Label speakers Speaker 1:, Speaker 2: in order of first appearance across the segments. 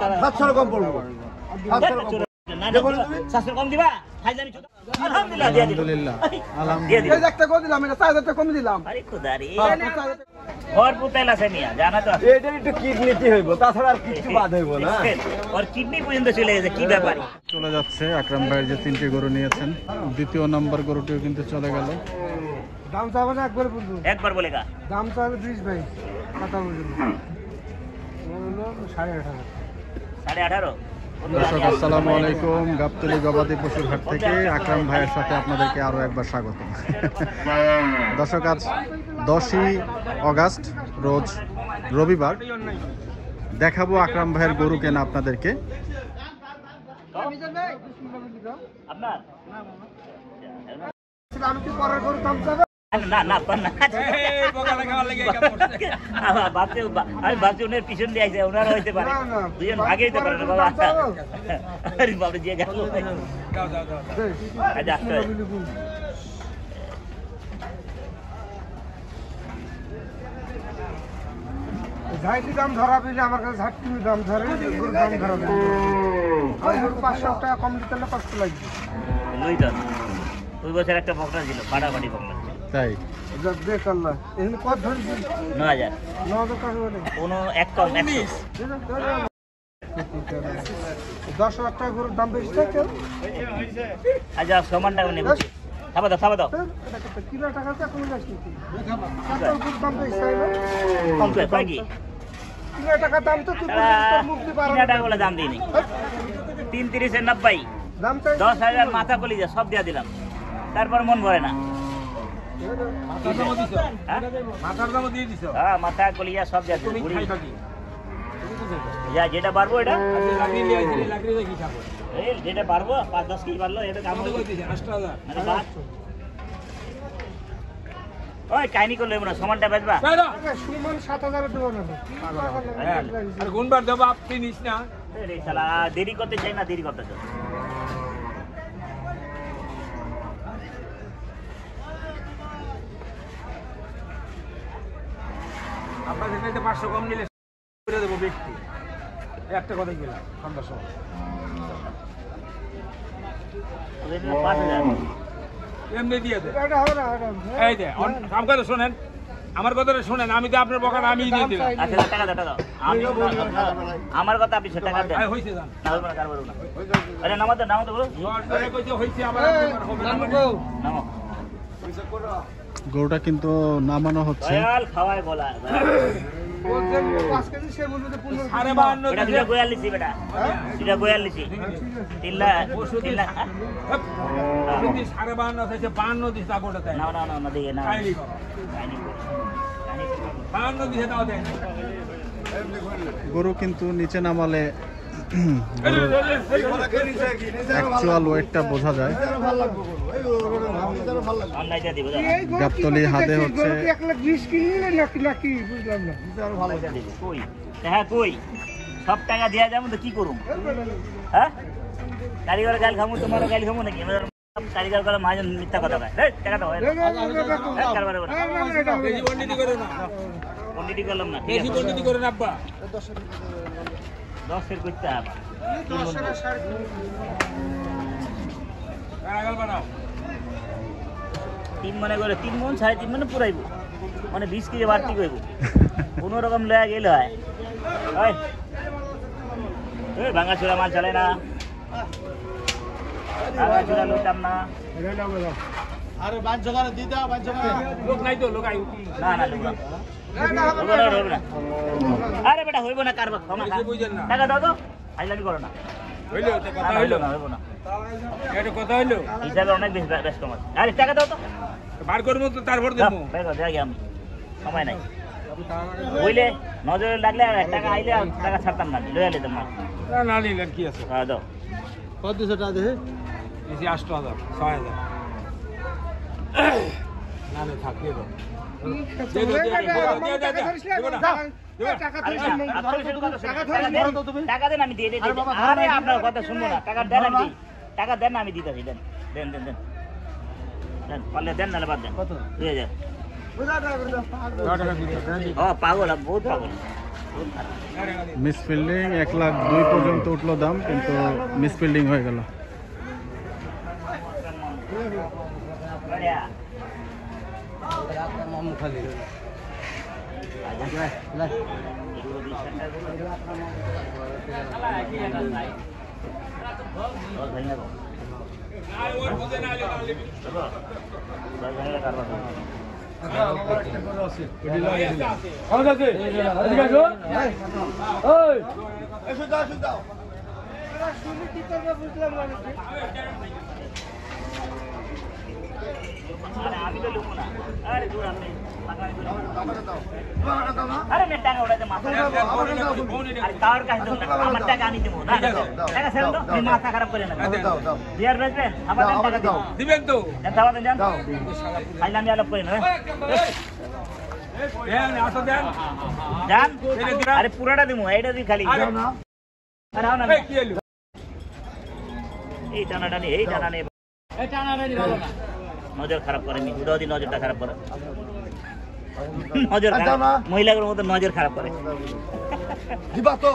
Speaker 1: 700 কম পড়বো। 700 কম দিবা? আলহামদুলিল্লাহ দিয়ে দিলাম। আলহামদুলিল্লাহ। এই একটা কম দিলাম, এটা 4000 টাকা কম দিলাম। আরে খোদা রে। ভরপুর তেল আছে মিয়া, জানা তো। এটা একটু কিডনিতে হইবো, তাছাড়া আর কিছু বাদ হইবো না। আর কিডনি পর্যন্ত চলে গেছে, কি ব্যাপার?
Speaker 2: চলে যাচ্ছে আকরাম ভাই যে 3টি গরু নিয়েছেন, দ্বিতীয় নাম্বার গরুটিও কিন্তু চলে গেল।
Speaker 3: দাম চাবে না একবার বলবো,
Speaker 1: একবার বলে কা
Speaker 3: দাম চাবে 20 ভাই, কথা বলবো। বললো 18.5।
Speaker 1: 18.5।
Speaker 2: দর্শক আসসালামু আলাইকুম, গাবতলী গবাদি পশুর হাট থেকে আকরাম ভাইয়ের সাথে আপনাদেরকে আরো একবার স্বাগত। দর্শক আজ 10ই আগস্ট রোজ রবিবার, দেখাবো আকরাম ভাইয়ের গরু কেনা আপনাদেরকে।
Speaker 1: আপনার
Speaker 3: আমি কি পরের গরু দাম চাবে?
Speaker 1: না না না, আমি ভাবছি ওনার পিছন দিয়ে আইসে, ওনারা হইতে পারে, দুজন ভাগে হইতে পারে না বাবা। আরে বাবা যে গেল
Speaker 3: ঝাইটি দাম ধরা পেলে আমার কাছে ঝাটটি দাম ধরে, গরুর দাম ধরা পেলে আমি গরু 500 টাকা কম দিতে হলে কষ্ট লাগবে।
Speaker 1: লইতাম 2 বছর একটা বকরা ছিল, ফাটাফাটি বকরা
Speaker 2: তাই
Speaker 3: দেখ আল্লাহ, এখানে কত ধরে
Speaker 1: 9000
Speaker 3: টাকা বলে
Speaker 1: কোনো এক কম 100।
Speaker 3: 10,000 টাকা গরুর দাম বেশি থাকে।
Speaker 1: আচ্ছা সমান টাকা নেব, থাবা দাও থাবা দাও।
Speaker 3: কিলো টাকা তো কমে যাচ্ছে, গরুর দাম বেশি
Speaker 1: কম করে কয় কি
Speaker 3: কিলো টাকা দাম তো তুই মুক্তি পারো
Speaker 1: না, টাকা বলে দাম দিই নি। 330 এর 90
Speaker 3: দাম চাই
Speaker 1: 10,000 মাথা কলিজা সব দিয়া দিলাম, তারপর মন ভরে না।
Speaker 3: মাথার দাম দিয়ে দিছো?
Speaker 1: হ্যাঁ মাথা কলিজা সব দিয়া দিলাম। যা যেটা পারবো এটা এই যেটা পারবো 5-10 কেজি পারলো এটা কাম হয়ে গেছে। 8000 ওই কাহিনী করলে না, সমানটা বেচবা
Speaker 3: সুমন 7,000 দেবো না
Speaker 4: আর গুনবার দেবো, আপনি নিস না।
Speaker 1: রে শালা দেরি করতে চাই না, দেরি করতে চাই।
Speaker 4: আপনার যেটা 500 কম নিলে করে দেবো ব্যক্তি। একটা কথাই গেলাম সন্ধ্যার সময়।
Speaker 1: ওদের 5000
Speaker 4: এমনি দিয়ে দে।
Speaker 3: এটা হবে না,
Speaker 4: এই দে কাম করে শোনেন, আমার কথাটা শোনেন, আমি তো আপনার বকাটা আমি দিয়ে দিলাম।
Speaker 1: আচ্ছা টাকা দাও, আমি আমার কথা আপনি টাকা দেন।
Speaker 4: হইছে জান
Speaker 1: না হবে না, কার বলবো না। আরে নামাতে বলো
Speaker 4: কইতে হইছে আমার
Speaker 1: নামো।
Speaker 2: গরুটা কিন্তু নামানো হচ্ছে।
Speaker 1: দয়াল খাওয়ায় বলা
Speaker 3: বলছেন 5 কেজি, সে বলবে যে 15
Speaker 4: 52
Speaker 1: এটা দুটা গোয়াল লিছি বেটা, দুটা গোয়াল লিছি 3 লাখ 3 লাখ।
Speaker 4: যদি 52 আছে 52 দিস তা কোটা তাই
Speaker 1: না না না না দিকে না
Speaker 4: কাইলি করো।
Speaker 1: কাহিনী
Speaker 4: 52 দিছে তাও দেন।
Speaker 2: গরু কিন্তু নিচে নামালে অ্যাকচুয়াল ওয়েটটা বোঝা যায়।
Speaker 1: অনলাইনে দিব
Speaker 3: এই গরু
Speaker 2: গাবতলী হাটে হচ্ছে
Speaker 3: 1,20,000 কিনলে নাকি বুঝলাম না।
Speaker 1: কই হ্যাঁ কই সব টাকা দিয়া যাবো তো কি করুম? হ্যাঁ কারিগর গাল খামু, তোমার গাল খামু নাকি? কারিগর করে মাঝে মিথ্যা কথা কয়। এই টাকাটা হয় না, কারবারে বলে
Speaker 4: কেজি বন্ডিতি করে না,
Speaker 1: পন্ডিতি করলাম না,
Speaker 4: কেজি বন্ডিতি করে না আব্বা।
Speaker 1: 10 এর করতে হবে।
Speaker 4: কারাগাল বানাও
Speaker 1: 3 মনে করে 3 মন 3.5 মনে পুরাইবো, মানে 20 কেজি বাড়তি করব। কোনো রকম লয়া গেলে হয়। ওই ভাঙা চোরা মাল চলে না, ভাঙা চোরা লুটাম না।
Speaker 3: আরে বান জোগাড় দি দাও, বান জোগাড়
Speaker 4: লোক নাই তো, লোক আই
Speaker 1: না না লোক না, হইব না। আরে বেটা হইব না, কারবা ক্ষমা খা।
Speaker 4: বুঝেন না,
Speaker 1: টাকা দাও তো, আইলামি করো না।
Speaker 4: হইলো তো কথা
Speaker 1: হইল
Speaker 4: হইলো
Speaker 1: না, হইব না,
Speaker 4: এটা কথা হইলো।
Speaker 1: হিসাবে অনেক বেশি ব্যস্ত মাছ। আরে টাকা দাও তো,
Speaker 4: বার করব তো তারপর
Speaker 1: দাও,
Speaker 4: দেবো।
Speaker 1: বের কর, দেখি আমি সময় নাই। বুঝলে নজরে লাগলে আর টাকা আইলে আর টাকা ছাড়তাম না, লইয়া নিতাম মাছ।
Speaker 4: না না নিলেন কি আছে,
Speaker 1: দাও
Speaker 3: কত দিছো টাকা দেখে?
Speaker 4: এসি 8000 6000 না না থাকলে দাও।
Speaker 1: টাকা দেন আমি দিয়ে দিই। আরে আপনার কথা শুনবো না, টাকা দেন আমি দিই। টাকা দেন না আমি দিতেছি, দেন দেন দেন দেন দেন, পারলে দেন নাহলে বাদ দেন। 2000
Speaker 4: টাকা দিতে
Speaker 1: ও পাগল, বহুত পাগল।
Speaker 2: মিসফিল্ডিং 1,02,000 পর্যন্ত উঠলো দাম, কিন্তু মিসফিল্ডিং হয়ে গেল।
Speaker 1: अरे मैं टांगा उड़ा दे माथा अरे कावर का दो আমার টাকা আনি দেবো না টাকা ছেড়ে দাও তুমি মাথা খারাপ করে না বিয়ার বেচবেন আমার টাকা দাও
Speaker 4: দিবেন তো
Speaker 1: দাও দেন দাও খাইলাম আমি আলাপ করে না
Speaker 4: দেন আসো দেন
Speaker 1: জান আরে পুরাটা দিমু এইটা দি খালি দাও না আরে না
Speaker 4: কি হলো
Speaker 1: এই টানাটা নেই এই টানাটা ভালো না নজর খারাপ করে নি দুদি নজরটা খারাপ করে নজর খারাপ মহিলাদের মতো নজর খারাপ করে
Speaker 3: দিবা তো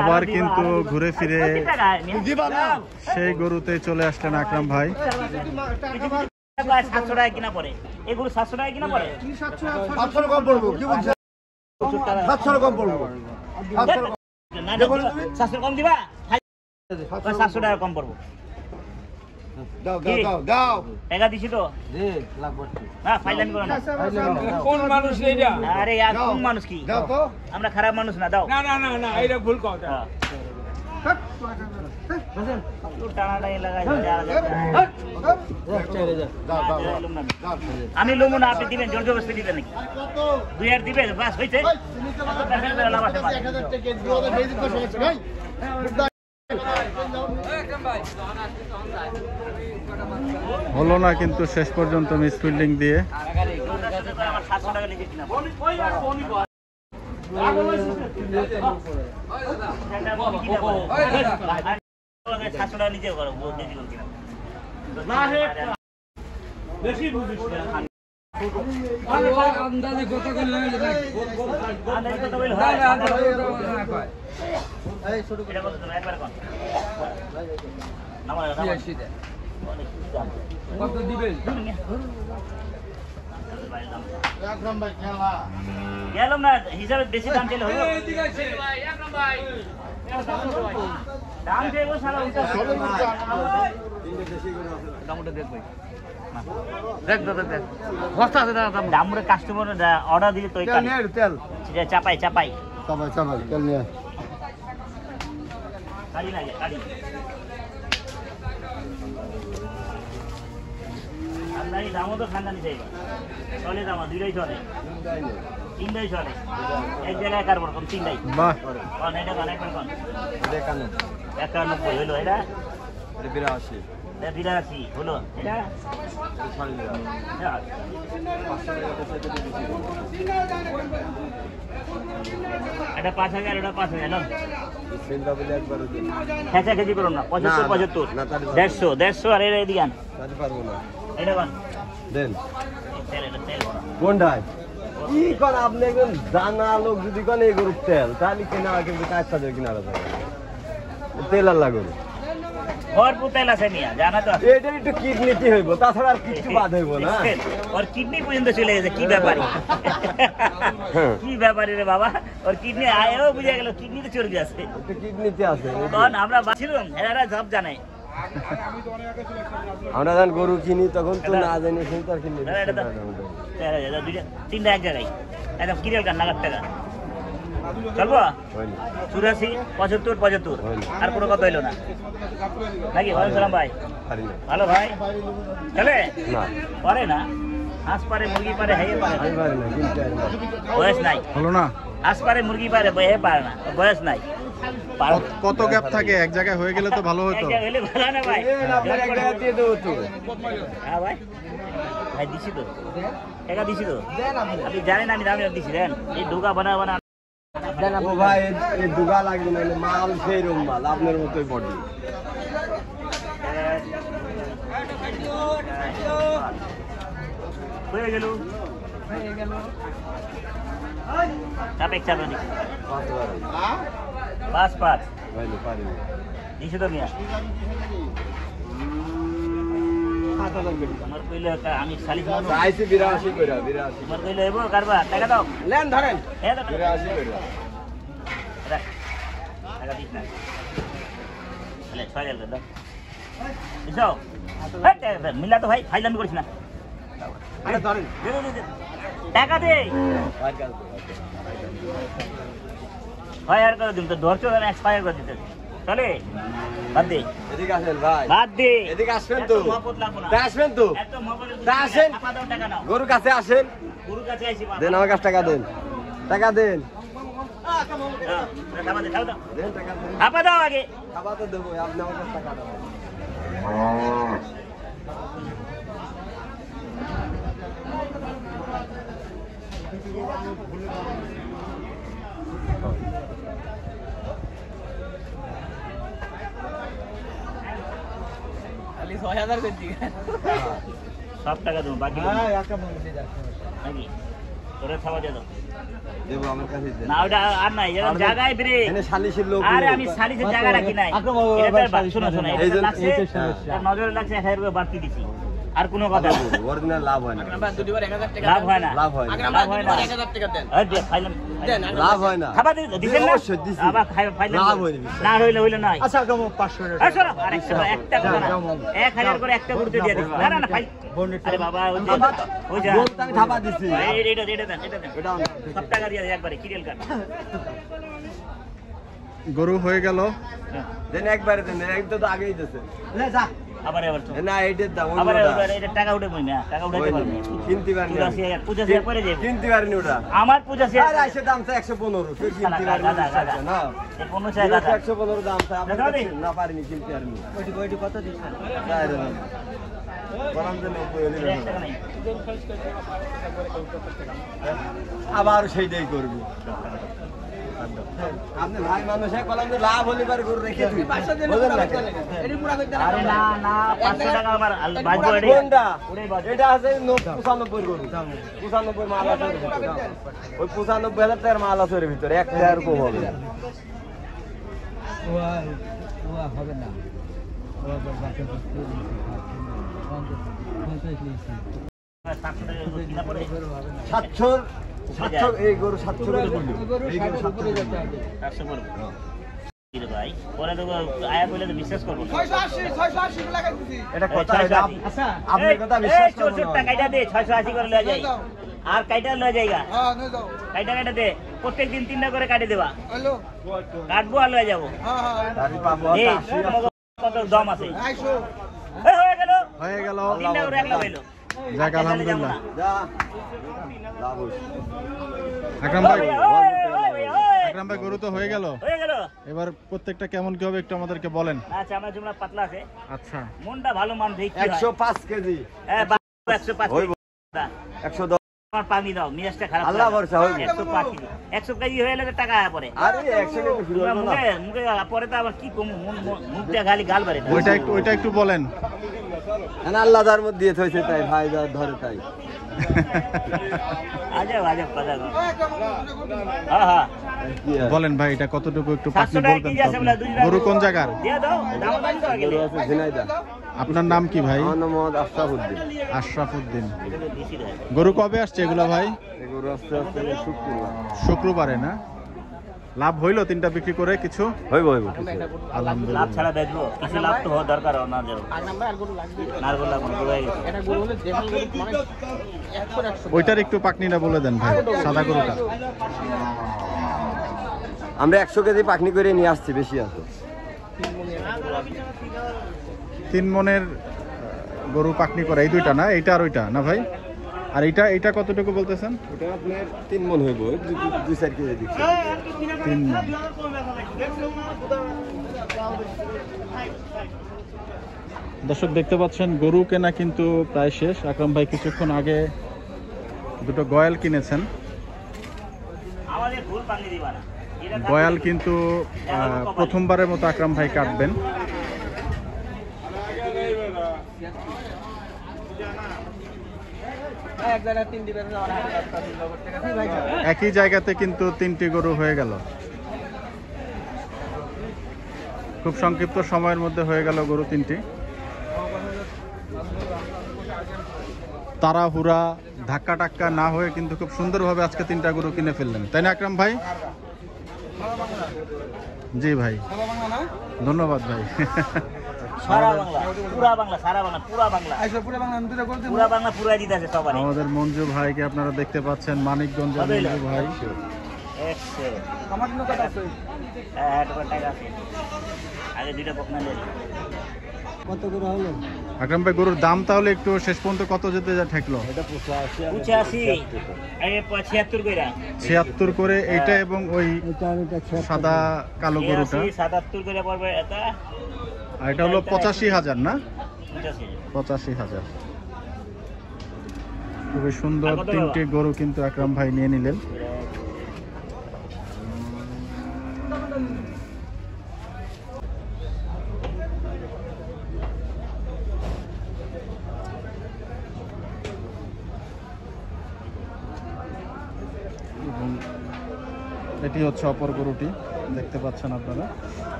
Speaker 2: আবার কিন্তু ঘুরে ফিরে সেই গরুতে চলে আসলেন আকরাম ভাই।
Speaker 1: 700 টাকা কিনা পড়ে এগুলো 700 টাকা কিনা পড়ে
Speaker 3: 700 কম পড়বো কি বলছেন 700 কম পড়বো
Speaker 1: 700 কম দিবা 700 টাকা কম পড়বো
Speaker 3: দাও দাও দাও দাও
Speaker 1: টাকা দিছি তো দে লাগবে না ফাইলান করো না
Speaker 4: কোন মানুষ এইটা
Speaker 1: আরে यार কোন মানুষ কি
Speaker 3: দাও তো
Speaker 1: আমরা খারাপ মানুষ না দাও
Speaker 4: না না না না এইটা ভুল কথা
Speaker 1: তো টানাটাই লাগাই আমি লুমু না আপনি দিবেন জোর জবরদস্তি দিবেন নাকি 2000 দিবেন বাস হইছে
Speaker 2: হলো না কিন্তু শেষ পর্যন্ত মিসফিল্ডিং দিয়ে
Speaker 1: আমার 700 টাকা লিখে কিনা বেশি বুঝিস
Speaker 4: আন্দাজে কথা কইলে কত দিবেন
Speaker 1: গেলাম না হিসাবে বেশি দাম চাইলে হলো দাম চাইবো সারা দামুরে কাস্টমার অর্ডার দিলে তো
Speaker 3: তেল
Speaker 1: চাপাই
Speaker 3: চাপাই তেল নিয়ে
Speaker 1: কালি লাগে কালি খানদানি দামও তো খানদানি চাইবা চলে দামা দুইটাই চলে তিনটাই চলে এক জায়গায় কার বড় তিনটাই
Speaker 2: বাহ
Speaker 1: কোন এটা কোন একবার কোন 91 হলো এটা 82 হলো এটা এটা 5000 এটা 5000 খেঁচা খেঁচি করুন না 75 150 আর এর দিয়ান এটা কোন
Speaker 3: দেন
Speaker 1: তেল
Speaker 3: কোনটাই কি কোন আপনি একজন জানা লোক যদি কোন এই গরুর তেল তাহলে কিনা কিন্তু কাঁচা দিয়ে কিনা যাবে তেল আর লাগুন
Speaker 1: ভরপুর তেল আছে মিয়া জানা তো
Speaker 3: এটা একটু কিডনিতে হইব তাছাড়া আর কিছু বাদ হইব না
Speaker 1: ওর কিডনি পর্যন্ত চলে গেছে কি ব্যাপারী কি ব্যাপারী রে বাবা ওর কিডনি আয়ও বুঝে গেল কিডনিতে চলে গেছে
Speaker 3: একটু কিডনিতে আছে
Speaker 1: তখন আমরা বাছিলাম এরা সব জানে
Speaker 3: আমরা যখন গরু কিনি তখন তো না জানি সেই তো কিনি
Speaker 1: তিনটা এক জায়গায় একদম কিরিয়াল কান নাগাদ টাকা চলবো 84 75 75 আর কোনো কথা হইলো না নাকি ওয়ালাইকুম ভাই ভালো ভাই চলে পারে না হাঁস পারে মুরগি পারে হেয়ে পারে বয়স নাই
Speaker 2: হলো না
Speaker 1: হাঁস পারে মুরগি পারে হে পারে না বয়স নাই
Speaker 2: কত গ্যাপ থাকে এক জায়গায় হয়ে গেলে তো ভালো হতো
Speaker 1: হইলে ভালো না ভাই
Speaker 3: দিয়ে দেবো তো
Speaker 1: হ্যাঁ ভাই ভাই দিছি তো টাকা দিছি তো আপনি জানেন আমি দাম দিছি দেন এই ঢোকা বানা
Speaker 3: ও ভাই এই দুগা লাগবে না মাল সেই রকম মাল আপনার মতোই বডি
Speaker 1: হয়ে গেল সাপেক চাপে দিই
Speaker 3: 5
Speaker 1: 5
Speaker 3: ভাই লো পারি
Speaker 1: দিছে তো মিয়া আমার কইলে আমি সালিশ মারব
Speaker 3: চাইছি 82 কইরা 82
Speaker 1: আমার কইলে এবো কারবা টাকা দাও
Speaker 3: লেন ধরেন
Speaker 1: এ দাও
Speaker 3: 82 কইরা
Speaker 1: রাখ টাকা দিস না লে 6000 করে দাও দিছো মিলা তো ভাই ফাইলামি করিস না
Speaker 3: আরে ধরেন
Speaker 1: দে টাকা দে ফায়ার করে দিন তো ধরছো না এক্সপায়ার করে দিতে চলে বাদ দে
Speaker 3: এদিকে আসেন ভাই
Speaker 1: বাদ দে
Speaker 3: এদিকে আসবেন তো
Speaker 1: মহব্বত লাগবো না
Speaker 3: আসবেন তো
Speaker 1: এত মহব্বত
Speaker 3: তা আসেন।
Speaker 1: টাকা নাও
Speaker 3: গরুর কাছে আসেন
Speaker 1: গুরু কাছে আইছি
Speaker 3: দেন আমার কাছে টাকা দেন টাকা দেন
Speaker 1: টাকা দে দাও
Speaker 3: দেন টাকা দেন
Speaker 1: আপা দাও আগে
Speaker 3: খাবার তো দেবো আপনি আমার কাছে টাকা দেন
Speaker 1: সব টাকা দেবো বাকি নাকি তোরে খাওয়া দিয়ে দাও
Speaker 3: দেবো আমার কাছে দেন
Speaker 1: না ওটা আর নাই যেমন জায়গায় ব্রেক
Speaker 3: এখানে শালিশের লোক
Speaker 1: আরে আমি সালিসের জায়গা রাখি নাই শোনো শোনো
Speaker 3: এই যে-
Speaker 1: লাগছে
Speaker 3: এই যে সমস্যা।
Speaker 1: তার নজরে লাগছে 1000 টাকা বাড়তি দিছি আর কোনো কথা না
Speaker 3: অরিজিনাল লাভ হয় না
Speaker 1: লাভ হয় না
Speaker 3: লাভ হয় না
Speaker 1: লাভ হয় না এই দে ফাইলাম
Speaker 3: লাভ হয় না
Speaker 1: খাবার দিছেন না
Speaker 3: অবশ্যই দিছি।
Speaker 1: আবার ফাইলাম
Speaker 3: লাভ হয়নি বিষয়।
Speaker 1: না হইলে নাই
Speaker 2: আচ্ছা কেমন 500 টাকা
Speaker 1: এই শোনো আরেকটা একটা কথা না 1000 করে একটা গুরুতে দিয়ে দিছি না না না ভাই আরে বাবা ওই যে
Speaker 3: বলতে আমি থাপা দিছি
Speaker 1: এটা দেন
Speaker 3: এটা
Speaker 1: সব টাকা দিয়ে দেন একবারে কিরেল কাট
Speaker 2: গরু হয়ে গেল
Speaker 3: দেন একবারে দেন একদম তো আগেই দিছে
Speaker 1: আবার তো
Speaker 3: না এইটার দাম
Speaker 1: আবার
Speaker 3: ওটা
Speaker 1: এটা টাকা উঠে বই না টাকা উঠাইতে পারবো
Speaker 3: কিনতে পারেনি আমি।
Speaker 1: 85,000 85,000 করে যাবে
Speaker 3: কিনতে পারেনি ওটা
Speaker 1: আমার 85,000
Speaker 3: আরে আইসে দাম চাই 115 ফির কিনতে পারেনি
Speaker 1: গাদা, গাদা।
Speaker 3: না
Speaker 1: এই 15 চাই দাদা
Speaker 3: 115 দাম চাই আপনি
Speaker 1: দাদা দি।
Speaker 3: না পারিনি কিনতে পারেনি
Speaker 1: ওইটি কত দিছ
Speaker 3: তাই রে বলাম যে 90 হইলে
Speaker 1: টাকা নাই
Speaker 3: আবার সেইটাই করবি আপনি ভাই মানুষ এক বললাম যে লাভ হলে পারে গরু রেখে দিবি বলেন না
Speaker 1: আরে না না 500 টাকা আমার বাজবো এডি
Speaker 3: কোনটা
Speaker 1: ওটাই বাজবো
Speaker 3: এটা আছে 95 গরু 95 মাল আছে ওর ভিতরে। ওই 95,000 টাকার মাল আছে ওর ভিতরে 1 টাকা কম হবে
Speaker 5: হবে না
Speaker 1: 700 টাকা কিনা পড়ে
Speaker 3: 700 এই গরু 700 করে বললো এই গরু 700 করে
Speaker 1: 400 পড়বে কি রে ভাই পরে তো আয়া কইলে তো বিশ্বাস করব না
Speaker 5: 680 লাগাই দিছি
Speaker 3: এটা কথা
Speaker 1: এই,
Speaker 3: এটা
Speaker 1: 680
Speaker 3: আচ্ছা আপনার কথা বিশ্বাস করব
Speaker 1: 64 টাকা কাইটা দে 680 করে লয়ে যাই আর কাইটা লয়ে যাইগা
Speaker 5: হ্যাঁ নিয়ে যাও
Speaker 1: কাইটা দে প্রত্যেক দিন 3টা করে কাটে দেবা
Speaker 5: হ্যালো
Speaker 1: কাটবো আর লয়ে যাবো
Speaker 5: হ্যাঁ হ্যাঁ
Speaker 3: দাড়ি পাবো
Speaker 1: এই
Speaker 3: 80
Speaker 1: তোমাকে কত দম আছে
Speaker 5: 250
Speaker 1: এই হয়ে গেল
Speaker 2: হয়ে গেল
Speaker 1: 3টা করে একলা হইলো
Speaker 2: যাক আলহামদুলিল্লাহ
Speaker 3: যা লাভ হইছে
Speaker 2: আকরাম ভাই
Speaker 1: হয়ে
Speaker 2: আকরাম ভাই গরু তো হয়ে গেল
Speaker 1: গেল
Speaker 2: এবার প্রত্যেকটা কেমন কি হবে একটু আমাদেরকে বলেন
Speaker 1: আচ্ছা আমার জুমলা পাতলা আছে
Speaker 2: আচ্ছা
Speaker 1: মনটা ভালো মান দেখি
Speaker 3: 105 কেজি
Speaker 1: হ্যাঁ 105
Speaker 3: হইব। 110
Speaker 1: আমার পানি দাও মিজাজটা খারাপ
Speaker 3: আল্লাহ ভরসা হইব।
Speaker 1: 105 কেজি 100 কেজি হয়ে গেলে টাকা আয়া পড়ে
Speaker 3: আরে 100 কেজি ফিরল না
Speaker 1: মুখে মুখে পরে তো আবার কি কমু মুখটা খালি গাল বাড়ে
Speaker 2: ওইটা একটু বলেন
Speaker 3: না আল্লাহ যার মধ্যে দিয়ে থইছে তাই ভাই যা ধরে তাই
Speaker 1: আজব আজব কথা গো হ্যাঁ হ্যাঁ
Speaker 3: কি আর?
Speaker 2: বলেন ভাই এটা কতটুকু একটু পাখি
Speaker 1: 700 টাকা
Speaker 2: বলবেন
Speaker 1: কেজি
Speaker 2: তো
Speaker 1: আছে
Speaker 2: আপনি?
Speaker 1: বলে 2 টাকা
Speaker 2: গরু কোন জায়গার
Speaker 1: দিয়ে দাও দাম দাম তো আগে
Speaker 3: গরু আছে ঝিনাইদা
Speaker 2: আপনার নাম কি ভাই
Speaker 3: আমার নাম মোহাম্মদ আশরাফুদ্দিন
Speaker 2: আশরাফুদ্দিন
Speaker 1: দিছি রে
Speaker 2: গরু কবে আসছে এগুলো ভাই
Speaker 3: এই গরু আসতে আসতে শুক্রবার
Speaker 2: শুক্রবারে না লাভ হইলো 3টা বিক্রি করে কিছু
Speaker 3: হইব হইব
Speaker 1: লাভ
Speaker 2: আলহামদুলিল্লাহ
Speaker 1: ছাড়া দেখবো কিছু লাভ তো হওয়া দরকার না যাবে নারগোল লাগবে গরু হয়ে গেছে
Speaker 2: ওইটার একটু পাকনিটা বলে দেন ভাই সাদা গরুটা
Speaker 3: আমরা 100 কেজি পাকনি করে নিয়ে আসছি বেশি আছে
Speaker 2: 3 মনের গরু পাকনি করে এই দুইটা না এইটা আর ওইটা না ভাই আর এইটা কতটুকু বলতেছেন
Speaker 3: ওটা আপনার 3 মন হইব 2-4 কেজি দিচ্ছি
Speaker 2: 3 মন দর্শক দেখতে পাচ্ছেন গরু কেনা কিন্তু প্রায় শেষ আকরাম ভাই কিছুক্ষণ আগে দুটো গয়াল কিনেছেন
Speaker 1: আমাদের ভুল পানি দিবা না এটা
Speaker 2: গয়াল কিন্তু প্রথমবারের মতো আকরাম ভাই কাটবেন একই জায়গাতে কিন্তু 3টি গরু হয়ে গেল। খুব সংক্ষিপ্ত সময়ের মধ্যে হয়ে গেল গরু 3টি। তাড়াহুড়া ধাক্কা টাক্কা না হয়ে কিন্তু খুব সুন্দরভাবে আজকে 3টা গরু কিনে ফেললেন, তাই না আকরাম ভাই? জি ভাই, ধন্যবাদ ভাই।
Speaker 1: সারা বাংলা, পুরা বাংলা, সারা বাংলা, পুরা বাংলা, পুরা বাংলা, পুরা দিতে আছে সবাই।
Speaker 2: আমাদের মঞ্জু ভাইকে আপনারা দেখতে পাচ্ছেন, মানিকগঞ্জের মঞ্জু ভাই।
Speaker 1: আগে দুইটা বকনা নেই।
Speaker 5: কত করে হলো?
Speaker 2: আকরাম ভাই, গরুর দাম তাহলে একটু শেষ পর্যন্ত কত যেতে যা ঠেকলো?
Speaker 1: 85, 76 কইরা।
Speaker 2: 76 করে এইটা এবং ওই সাদা কালো গরুটা,
Speaker 1: 77 কইরা পড়বে এটা।
Speaker 2: আর এটা হলো 85,000 না?
Speaker 1: 85,000।
Speaker 2: 85,000। খুবই সুন্দর 3টি গরু কিন্তু আকরাম ভাই নিয়ে নিলেন। এবং এটি হচ্ছে অপর গরুটি, দেখতে পাচ্ছেন আপনারা।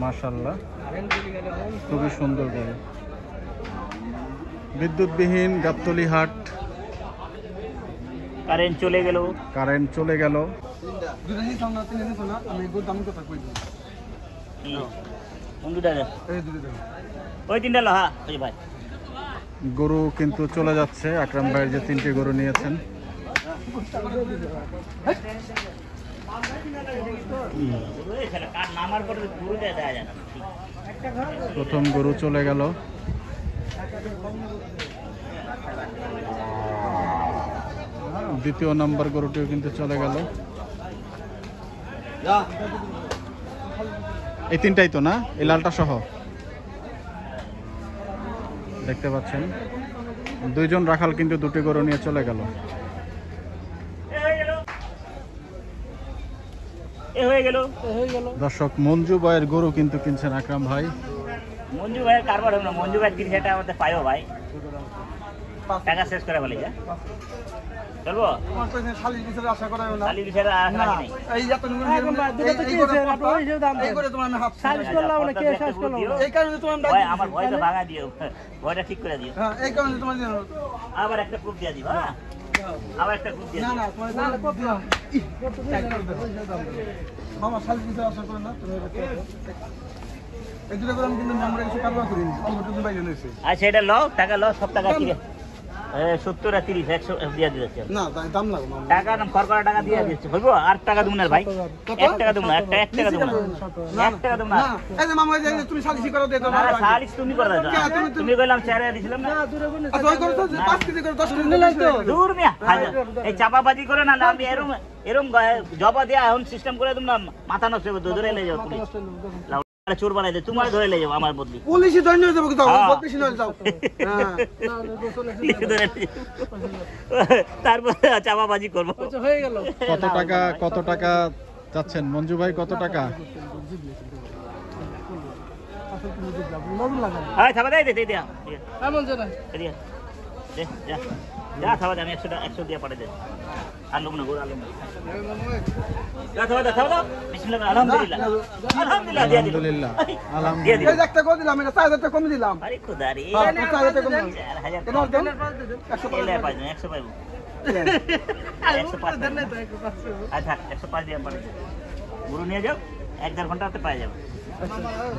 Speaker 2: মাশাআল্লাহ, খুবই সুন্দর গরু। বিদ্যুৎবিহীন গাবতলী হাট।
Speaker 1: কারেন্ট চলে গেল।
Speaker 2: কারেন্ট চলে গেল।
Speaker 1: কোন দুটা? ওই তিনটা লহা ওই ভাই।
Speaker 2: গরু কিন্তু চলে যাচ্ছে। আকরাম ভাই যে 3টি গরু নিয়েছেন, প্রথম গরু চলে গেল। দ্বিতীয় নাম্বার গরুটিও কিন্তু চলে গেল। এই 3টাই তো না, এই লালটা সহ দেখতে পাচ্ছেন। 2 জন রাখাল কিন্তু 2টি গরু নিয়ে চলে গেল। দর্শক, মঞ্জু ভাইয়ের গরু কিন্তু কিনছেন আকরাম ভাই।
Speaker 1: মঞ্জু ভাইয়ের কারবার হবে না। মঞ্জু ভাই 30,000 টাকা আমাদের পাইও ভাই, টাকা শেষ করে বলি। যা চলবো, শালির বিষয়ে আশা করা নেই। আমার ভয়টা ভাঙা দিও, ভয়টা ঠিক করে দিও। আবার একটা প্রুফ দিয়ে দিবা, আবার একটা প্রুফ দিয়ে
Speaker 5: মামা শালির বিষয়ে আশা করে না। এই দুটো করে আমি কিন্তু আমরা কিছু কারবার করিনি।
Speaker 1: আচ্ছা, এটা লো, টাকা লো, সব টাকা ঠিক আছে। 70 আর 30, 100 দিয়ে দিচ্ছি।
Speaker 5: না দাম লাগবে না।
Speaker 1: টাকা নাম খরকরা টাকা দিয়ে দিচ্ছি, বলবো। আর টাকা দেবো না ভাই, 1 টাকা দেবো না, 1 টাকা দেবো না, 1 টাকা দেবো না।
Speaker 5: এই যে মামা, এই যে তুমি শালিশি করো দে তো।
Speaker 1: আরে শালিশ তুমি করে দাও। তুমি কইলাম চেহারা দিছিলাম না।
Speaker 5: আচ্ছা, ওই করো তো 5 কেজি করে 10 কেজি নিলাই তো।
Speaker 1: দূর মিয়া, এই চাপাবাজি করে না, আমি এরম এরম জবা দেয়া এখন সিস্টেম করে দিম না, মাথা নষ্ট হবে। ধরে নিয়ে যাও পুলিশ, চোর বানাই দে, তোমার ধরে নিয়ে যাবো আমার বদলি।
Speaker 5: পুলিশই ধরে নিয়ে যাবো, কিন্তু বদলিশি নয় যাও।
Speaker 1: তারপরে চাপাবাজি করবো।
Speaker 5: হয়ে গেল।
Speaker 2: কত টাকা চাচ্ছেন মঞ্জু ভাই? কত টাকা?
Speaker 1: হ্যাঁ, থাবা দেয়, দে দিয়া এমন যে না দে, যা যা থাবা দে। আমি 100 দিয়ে পাঠিয়ে দে। আলুম না গোর, আলুম না। যা থাবা দে, থাবা দাও। বিসমিল্লাহ, আলহামদুলিল্লাহ, আলহামদুলিল্লাহ দিয়ে দিলাম।
Speaker 2: আলহামদুলিল্লাহ
Speaker 5: এই যে একটা করে দিলাম, এটা 4000 টাকা কমে দিলাম।
Speaker 1: আরে খোদা রে,
Speaker 5: 4000 টাকা কমে দিলাম।
Speaker 1: 4000
Speaker 5: কেন দেন?
Speaker 1: 100 পাই না, 100 পাইবো। 105 দেন না তো 105। আচ্ছা, 105 দিয়ে পাঠিয়ে দে। গুরু নিয়ে যাও, 1-1.5 ঘন্টাতে পাই যাবে।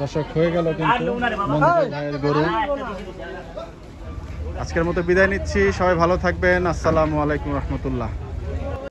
Speaker 2: দর্শক, হয়ে গেল কিন্তু মঞ্জু ভাইয়ের গরু। আজকের মতো বিদায় নিচ্ছি। সবাই ভালো থাকবেন। আসসালামু আলাইকুম রহমতুল্লাহ।